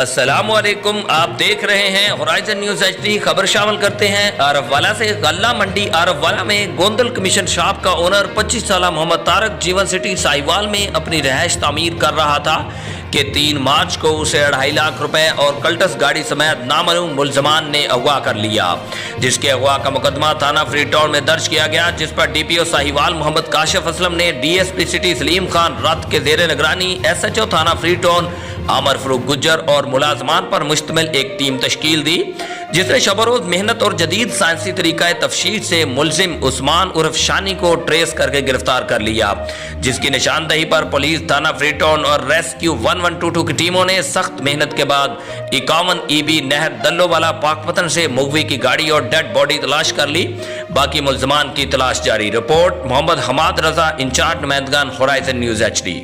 अस्सलामुअलैकुम, आप देख रहे हैं होराइजन न्यूज HD। खबर शामिल करते हैं। आरफवाला से गल्ला मंडी। आरफवाला में गोंदल कमीशन शॉप का ओनर 25 साल मोहम्मद तारक जीवन सिटी साहिवाल में अपनी रहायश तामीर कर रहा था कि 3 मार्च को उसे 2.5 लाख रुपए और कल्टस गाड़ी समेत नामालूम मुलजमान ने अगवा कर लिया, जिसके अगवा का मुकदमा थाना फ्री टाउन में दर्ज किया गया, जिस पर DPO साहिवाल मोहम्मद काशिफ असलम ने DSP सिटी सलीम खान रत के जेर निगरानी SHO थाना फ्री टाउन आमर फरूक गुज्जर और मुलाजमान पर मुश्तमिल एक टीम तश्कील दी, जिसने शबरोज मेहनत और जदीद साइंसी तरीका तफ्शीश से मुलजिम उस्मान उर्फ शानी को ट्रेस करके गिरफ्तार कर लिया, जिसकी निशानदही पर पुलिस थाना फ्री टाउन और रेस्क्यू 1122 की टीमों ने सख्त मेहनत के बाद 51 EB नहर दल्लोवाला पाकपतन से मुगवी की गाड़ी और डेड बॉडी तलाश कर ली। बाकी मुलजमान की तलाश जारी। रिपोर्ट मोहम्मद हमाद रजा, इंचार्ज नुमाइंदगान होराइजन न्यूज HD।